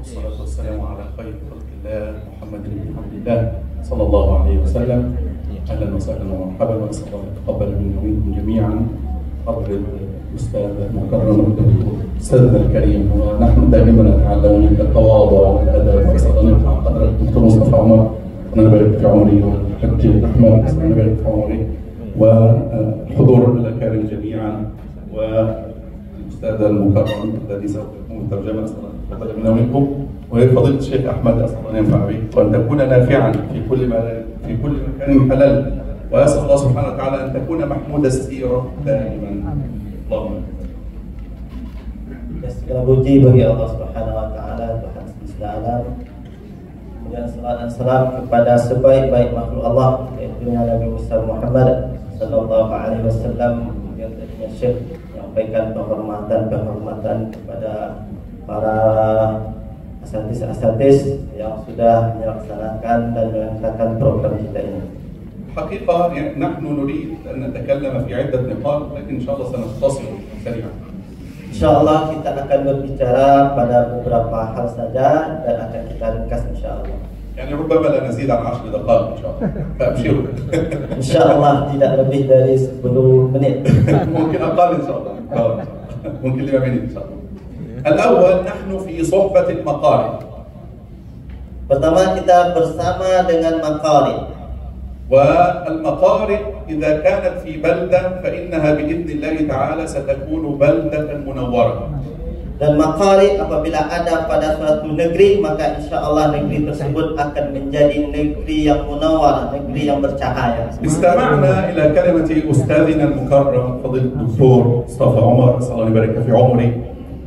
والصلاة والسلام على خير خلق الله محمد بن عبد الله صلى الله عليه وسلم. أهلا وسهلا ومرحبا، وأسأل الله أن يتقبل منا ومنكم جميعا. حضرة الأستاذ المكرم الدكتور أستاذنا الكريم، ونحن دائما نتعلم منك التواضع والأدب، وأسأل الله يرفع قدر الدكتور مصطفى عمر، ربنا يبارك في عمري، والحاج أحمد ربنا يبارك في عمري، والحضور الأكارم جميعا، والأستاذ المكرم الذي سوف يكون الترجمة. أسأل الله أن يتقبل منا ومنكم، وفضيلة الشيخ أحمد أسأل الله أن ينفع بك وأن تكون نافعا في كل مكان حلال، وأسأل الله سبحانه وتعالى أن تكون محمود السيرة دائما. اللهم segala puji bagi Allah Subhanahu wa taala, Tuhan semesta alam. Kemudian salat dan salam kepada sebaik-baik makhluk Allah, yaitu Nabi Muhammad sallallahu alaihi wasallam. Yang tadinya Syekh menyampaikan penghormatan kepada para asatis yang sudah melaksanakan dan melaksanakan program kita ini. حقيقة نحن نريد أن نتكلم في عدة نقاط، لكن إن شاء الله سنختصر سريعا. Insyaallah kita akan berbicara pada beberapa hal saja dan akan kita ringkas insyaallah. يعني ربما لا نزيد عن 10 دقائق إن شاء الله، فأبشروا. Insyaallah tidak lebih dari 10 menit. ممكن أقل إن شاء الله، ممكن 5 menit إن شاء الله. الأول نحن في صحبة المقارئ. Pertama kita bersama dengan maqari. والمقارئ إذا كانت في بلدة فإنها بإذن الله تعالى ستكون بلدة منورة. Dan maqari apabila ada pada suatu negeri, maka insya Allah negeri tersebut akan menjadi negeri yang munawwar, negeri yang bercahaya. استمعنا إلى كلمة أستاذنا المكرم فضيلة الدكتور مصطفى عمر، أسأل الله يبارك في عمري،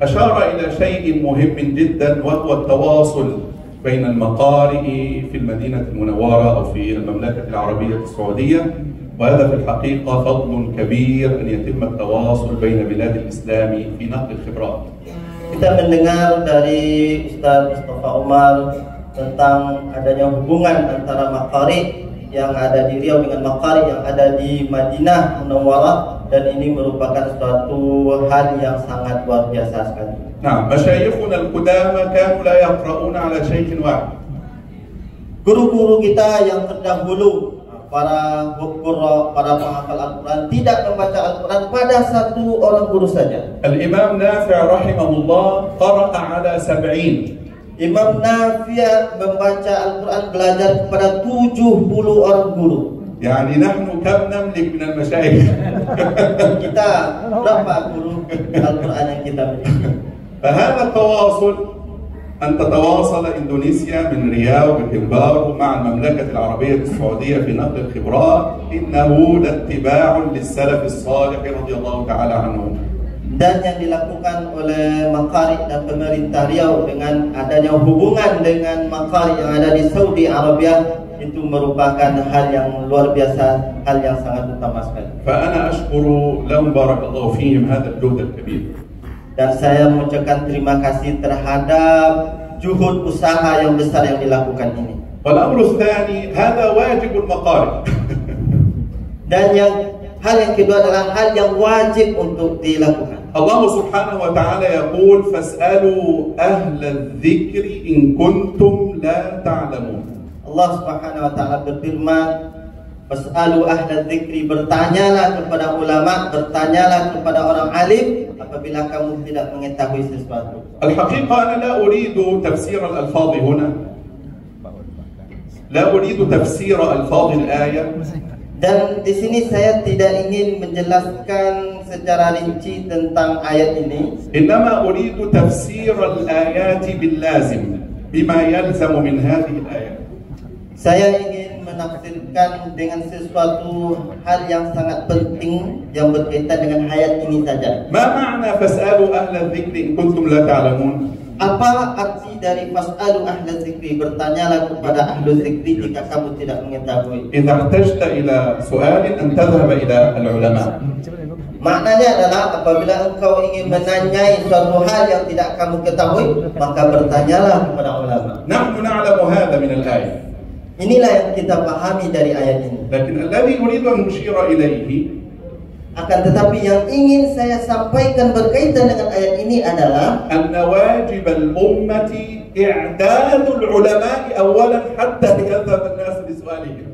أشار إلى شيء مهم جدا، وهو التواصل بين المقارئ في المدينة المنورة أو في المملكة العربية السعودية، وهذا في الحقيقة فضل كبير أن يتم التواصل بين بلاد الإسلام في نقل الخبرات. Kita mendengar dari Ustaz Mustafa Umar tentang adanya hubungan antara maqari yang ada di Riau dengan maqari yang ada di Madinah Munawwarah, dan ini merupakan suatu hal yang sangat luar biasa sekali. نعم، مشايخنا القدامى كانوا لا يقرؤون على شيخ واحد. Guru-guru kita yang terdahulu, para qurra, para penghafal Al-Quran, tidak membaca Al-Quran pada satu orang guru saja. الإمام نافع رحمه الله قرأ على 70. Imam Nafi' membaca Al-Quran, belajar kepada 70 orang guru. يعني نحن كم نملك من المشايخ؟ Kita berapa guru Al-Quran yang kita miliki? فهذا التواصل، أن تتواصل إندونيسيا من رياو بكمبارو مع المملكة العربية السعودية في نقل الخبرات، إنه لاتباع للسلف الصالح رضي الله تعالى عنهم. Dan yang dilakukan oleh maqari dan pemerintah Riau dengan adanya hubungan dengan maqari yang ada di Saudi Arabia, itu merupakan hal yang luar biasa, hal yang sangat utama sekali. فأنا أشكر لهم بارك الله فيهم هذا الجهد الكبير. Dan saya mengucapkan terima kasih terhadap juhud usaha yang besar yang dilakukan ini. والأمر الثاني هذا واجب المقارئ. Dan hal yang kedua adalah hal yang wajib untuk dilakukan. الله سبحانه وتعالى يقول فاسألوا أهل الذكر إن كنتم لا تعلمون. Allah Subhanahu wa taala berfirman, "Fas'alu ahla dzikri", bertanyalah kepada ulama, bertanyalah kepada orang alim apabila kamu tidak mengetahui sesuatu. الحقيقة أنا لا أريد تفسير الألفاظ هنا، لا أريد تفسير ألفاظ الآية. Dan di sini saya tidak ingin menjelaskan secara rinci tentang ayat ini. إنما أريد تفسير الآيات باللازم بما يلزم من هذه الآيات. Saya ingin menafsirkan dengan sesuatu hal yang sangat penting yang berkaitan dengan ayat ini saja. ما معنى فاسألوا أهل الذكر إن كنتم لا تعلمون؟ Apa arti dari fas'alu ahla dzikri, bertanyalah kepada ahlu dzikri jika kamu tidak mengetahui? إذا احتجت إلى سؤال أن تذهب إلى العلماء. Maknanya adalah apabila engkau ingin menanyai suatu hal yang tidak kamu ketahui, maka bertanyalah kepada ulama. نحن نعلم هذا من الآية. Inilah yang kita pahami dari ayat ini. لكن الذي أريد أن أشير إليه Akan tetapi yang ingin saya sampaikan berkaitan dengan ayat ini adalah أن واجب الأمة إعداد العلماء أولا حتى يذهب الناس لسؤالهم.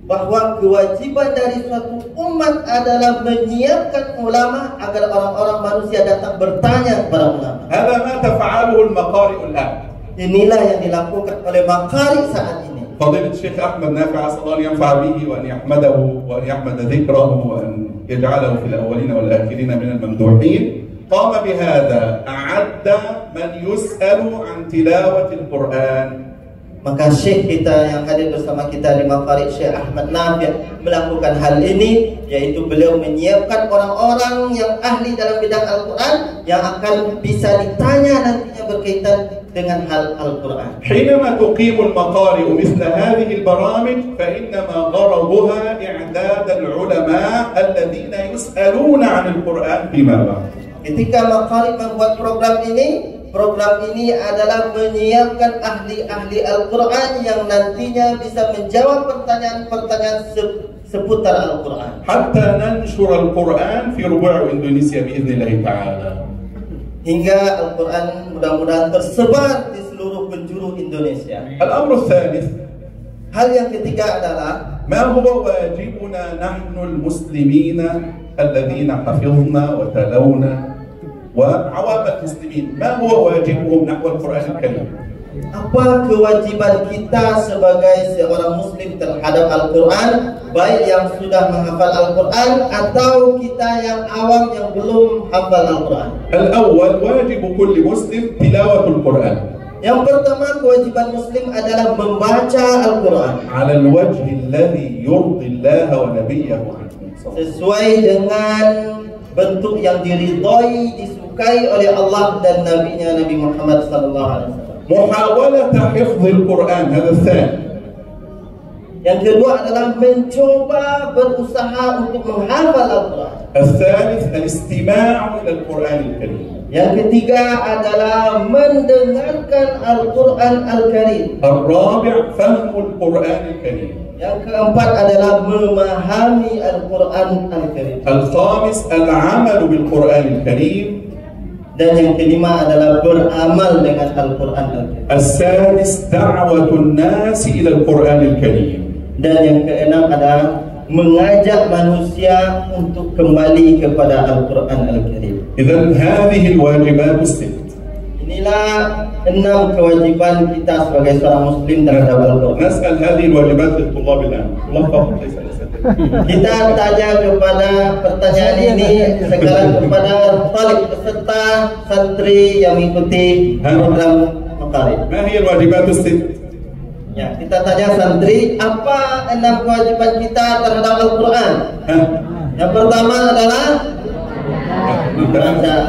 bahwa kewajiban dari suatu umat adalah menyiapkan ulama agar orang-orang manusia datang bertanya kepada ulama. هذا ما تفعله المقارئ الآن. Inilah yang dilakukan oleh makari saat ini. فضيلة الشيخ أحمد نافع أسأل الله أن ينفع به وأن يحمده وأن يحمد ذكره وأن يجعله في الأولين والآخرين من الممدوحين قام بهذا، أعد من يسأل عن تلاوة القرآن. Maka Syekh kita yang hadir bersama kita di Maqarid, Syekh Ahmad Nafi' melakukan hal ini, yaitu beliau menyiapkan orang-orang yang ahli dalam bidang Al-Quran yang akan bisa ditanya nantinya berkaitan dengan hal Al-Quran. حينما تقيم المقارئ مثل هذه البرامج فإنما غرضها إعداد العلماء الذين يسألون عن القرآن فيما بعد. Ketika Maqarid membuat program ini adalah menyiapkan ahli-ahli Al-Quran yang nantinya bisa menjawab pertanyaan-pertanyaan seputar Al-Quran. حتى ننشر القرآن في ربوع إندونيسيا بإذن الله تعالى. Hingga Al-Quran mudah-mudahan tersebar di seluruh penjuru Indonesia. الأمر الثالث، Hal yang ketiga adalah ما هو واجبنا نحن المسلمين الذين حفظنا وتلونا وعوام المسلمين، ما هو واجبهم نحو القرآن الكريم؟ apa kewajiban kita sebagai seorang muslim terhadap Al-Quran, baik yang sudah menghafal Al-Quran atau kita yang awam yang belum hafal Al-Quran. الأول واجب كل مسلم تلاوة القرآن. Yang pertama, kewajiban muslim adalah membaca Al-Quran على الوجه الذي يرضي الله ونبيه عنه. sesuai dengan bentuk yang diridhai, disukai oleh Allah dan Nabi-Nya Nabi Muhammad SAW. محاولة حفظ القرآن، هذا الثاني. Yang kedua adalah mencoba berusaha untuk menghafal Al-Quran. الثالث الاستماع إلى القرآن الكريم. Yang ketiga adalah mendengarkan Al-Quran Al-Karim. الرابع فهم القرآن الكريم. Yang keempat adalah memahami Al-Quran Al-Karim. الخامس العمل بالقرآن الكريم. Dan yang kelima adalah beramal dengan Al-Quran Al-Karim. السادس دعوة الناس إلى القرآن الكريم. Dan yang keenam adalah mengajak manusia untuk kembali kepada Al-Quran Al-Karim. إذن هذه الواجبات الست. Inilah 6 kewajiban kita sebagai seorang muslim terhadap Al-Quran. نسأل هذه الواجبات للطلاب الآن. الله فقط ليس الأساتذة. Kita tanya kepada pertanyaan ini sekarang kepada talib peserta santri yang mengikuti program Maqarid. ما هي الواجبات الست؟ Ya, kita tanya santri, apa 6 kewajiban kita terhadap Al-Quran? Yang pertama adalah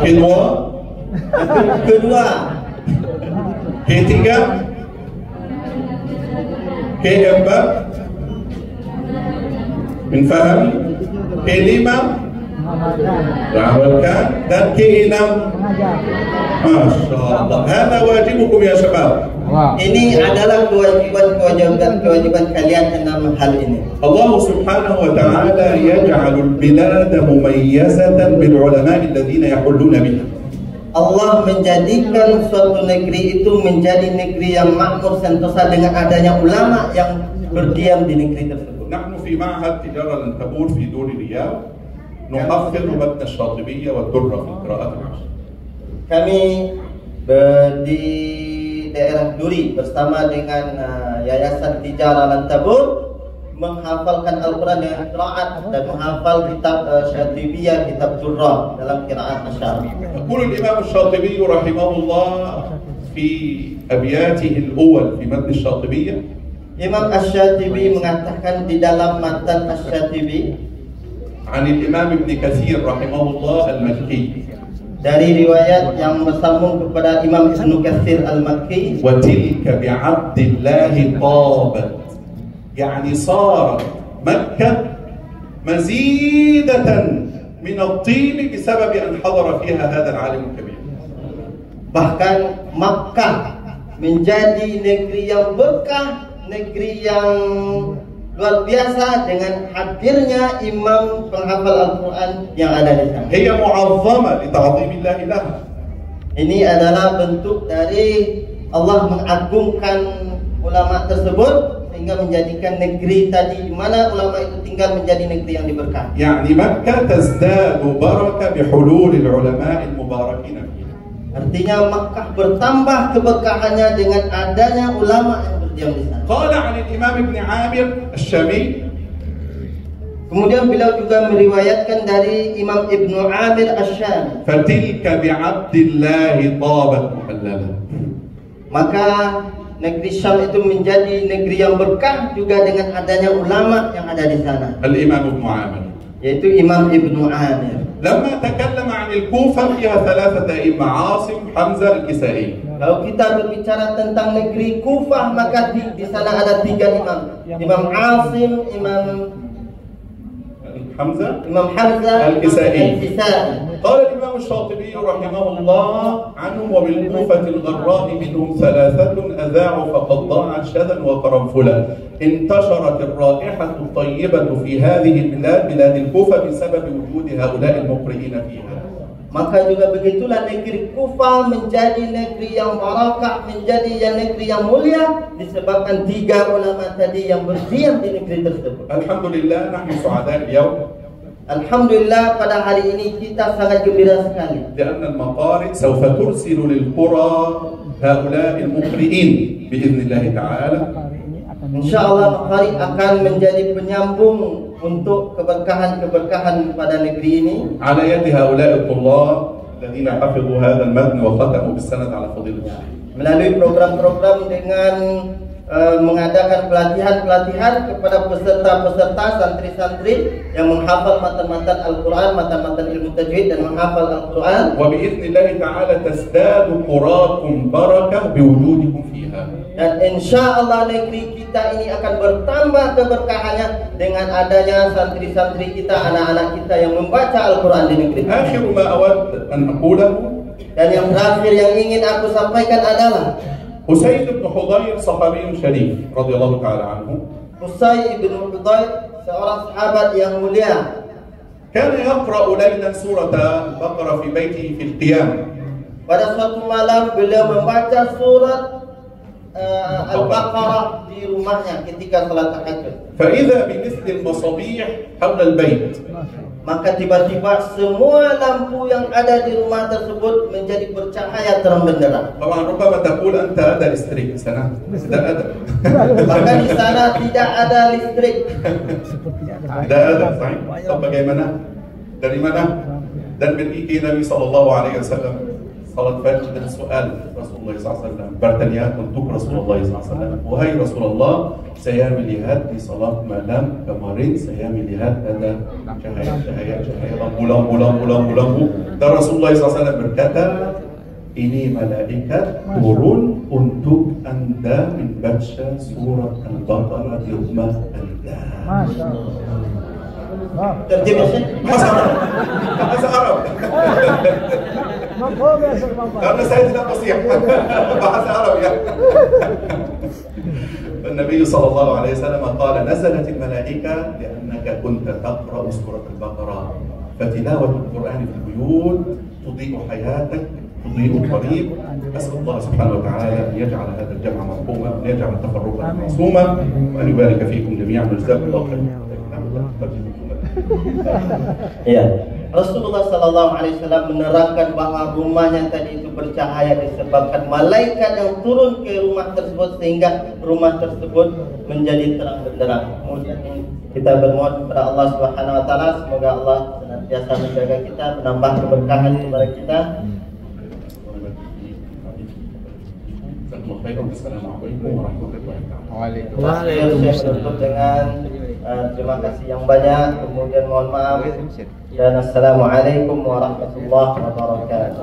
kedua, kedua, ketiga, keempat, menfahami, kelima, mengamalkan, dan keenam. Masya Allah. Hada wajibukum ya syabab. Ini adalah kewajiban kalian 6 hal ini. Allah subhanahu wa ta'ala yaj'alul bilada mumayyazatan bil ulama'i alladhina yahulluna biha. Allah menjadikan suatu negeri itu menjadi negeri yang makmur sentosa dengan adanya ulama yang berdiam di negeri tersebut. نحن في معهد تجارة العنكبوت في دور الرياض نحفظ متن الشاطبية والدرة في القراءات العشر. Kami di daerah Duri bersama dengan Yayasan Tijara Lantabur menghafalkan Al-Quran dengan qiraat dan menghafal kitab Syatibiyah, kitab Durrah dalam qiraat Asy'ari. يقول الإمام الشاطبي رحمه الله في أبياته الأول في متن الشاطبية. Imam Asy-Syatibi mengatakan di dalam matan Asy-Syatibi عن الإمام ابن كثير رحمه الله المكي. Dari riwayat yang bersambung kepada Imam Ibnu Katsir Al-Makki, وتلك بعبد الله طابت، يعني صارت مكة مزيدة من الطيب بسبب أن حضر فيها هذا العالم الكبير. bahkan Makkah menjadi negeri yang berkah, negeri yang luar biasa dengan hadirnya imam penghafal Al-Quran yang ada di sana. هي معظمة لتعظيم الله لها. Ini adalah bentuk dari Allah mengagungkan ulama tersebut sehingga menjadikan negeri tadi di mana ulama itu tinggal menjadi negeri yang diberkahi. يعني مكة تزداد بركة بحلول العلماء المباركين فيها. Artinya Makkah bertambah keberkahannya dengan adanya ulama yang berdiam di sana. قال عن الإمام ابن عامر الشامي. Kemudian beliau juga meriwayatkan dari Imam Ibnu Amir Asy-Syami. فتلك بعبد الله طابت محللا. Maka negeri Syam itu menjadi negeri yang berkah juga dengan adanya ulama yang ada di sana. الإمام ابن عامر. Yaitu Imam Ibnu Amir. لما تكلم عن الكوفة فيها ثلاثة أئمة عاصم حمزة الكسائي. Kalau kita berbicara tentang negeri Kufah maka di sana ada 3 imam. Imam Asim, Imam حمزة Hamzah الكسائي. Al-Kisai. قال الإمام الشاطبي رحمه الله عنهم وبالكوفة الغراء منهم ثلاثة أذاعوا فقد ضاعت شذا وقرنفلا. انتشرت الرائحة الطيبة في هذه البلاد بلاد الكوفة بسبب وجود هؤلاء المقرئين فيها. Maka juga begitulah negeri Kufah menjadi negeri yang barakah, menjadi negeri yang mulia disebabkan 3 ulama tadi yang berdiam di negeri tersebut. Alhamdulillah nahnu su'ada al-yawm. Alhamdulillah pada hari ini kita sangat gembira sekali. لأن المقارئ سوف ترسل للقرى هؤلاء المقرئين بإذن الله تعالى. InsyaAllah Bukhari akan menjadi penyambung untuk keberkahan-keberkahan pada negeri ini. على يد هؤلاء الطلاب الذين حفظوا هذا المتن وختموا بالسند على فضيلة الشيخ. Melalui program-program dengan mengadakan pelatihan-pelatihan kepada peserta-peserta santri-santri yang menghafal matan-matan Al-Quran, matan-matan ilmu tajwid dan menghafal Al-Quran. وبإذن الله تعالى تزداد قراكم بركة بوجودكم فيها. Dan insya Allah negeri kita ini akan bertambah keberkahannya dengan adanya santri-santri kita, anak-anak kita yang membaca Al-Quran di negeri. آخر ما أود أن أقوله. Dan yang terakhir yang ingin aku sampaikan adalah أسيد بن حضير صحابي شريف رضي الله تعالى عنه. Usaid bin Hudayr, seorang sahabat yang mulia. كان يقرأ ليلا سورة البقرة في بيته في القيام. Pada suatu malam beliau membaca surat Al-Baqarah di rumahnya ketika salat tahajud. فإذا بمثل المصابيح حول البيت. Maka tiba-tiba semua lampu yang ada di rumah tersebut menjadi bercahaya terang benderang. طبعا ربما تقول أنت هذا الاستريك سنة tidak ada. Bahkan di sana tidak ada listrik. Tidak ada, sahih. So, bagaimana? Dari mana? Dan berikir Nabi SAW salat fajr dan soal Rasulullah SAW. Bertanya untuk Rasulullah SAW. Wahai Rasulullah, saya melihat di salat malam kemarin saya melihat ada cahaya lampu. Dan Rasulullah SAW berkata, ini malaikat turun untuk anda membaca surat Al-Baqarah di rumah anda. Terjemahnya Bahasa Arab. Karena saya tidak fasih bahasa Arab ya. النبي صلى الله عليه وسلم قال نزلت الملائكة لأنك كنت تقرأ سورة البقرة فتلاوة القرآن في البيوت تضيء حياتك تضيء الطريق. أسأل الله سبحانه وتعالى أن يجعل هذا الجمع مرحوما وأن يجعل تفرقا معصوما وأن يبارك فيكم جميعا وجزاكم الله خيرا. Ya, Rasulullah SAW menerangkan bahwa rumahnya tadi itu bercahaya disebabkan malaikat yang turun ke rumah tersebut sehingga rumah tersebut menjadi terang benderang. Kemudian kita bermohon kepada Allah Subhanahu Wa Taala semoga Allah senantiasa menjaga kita, menambah keberkahan kepada kita. Assalamualaikum warahmatullahi wabarakatuh. Saya tutup dengan terima kasih yang banyak, kemudian mohon maaf dan assalamualaikum warahmatullahi wabarakatuh.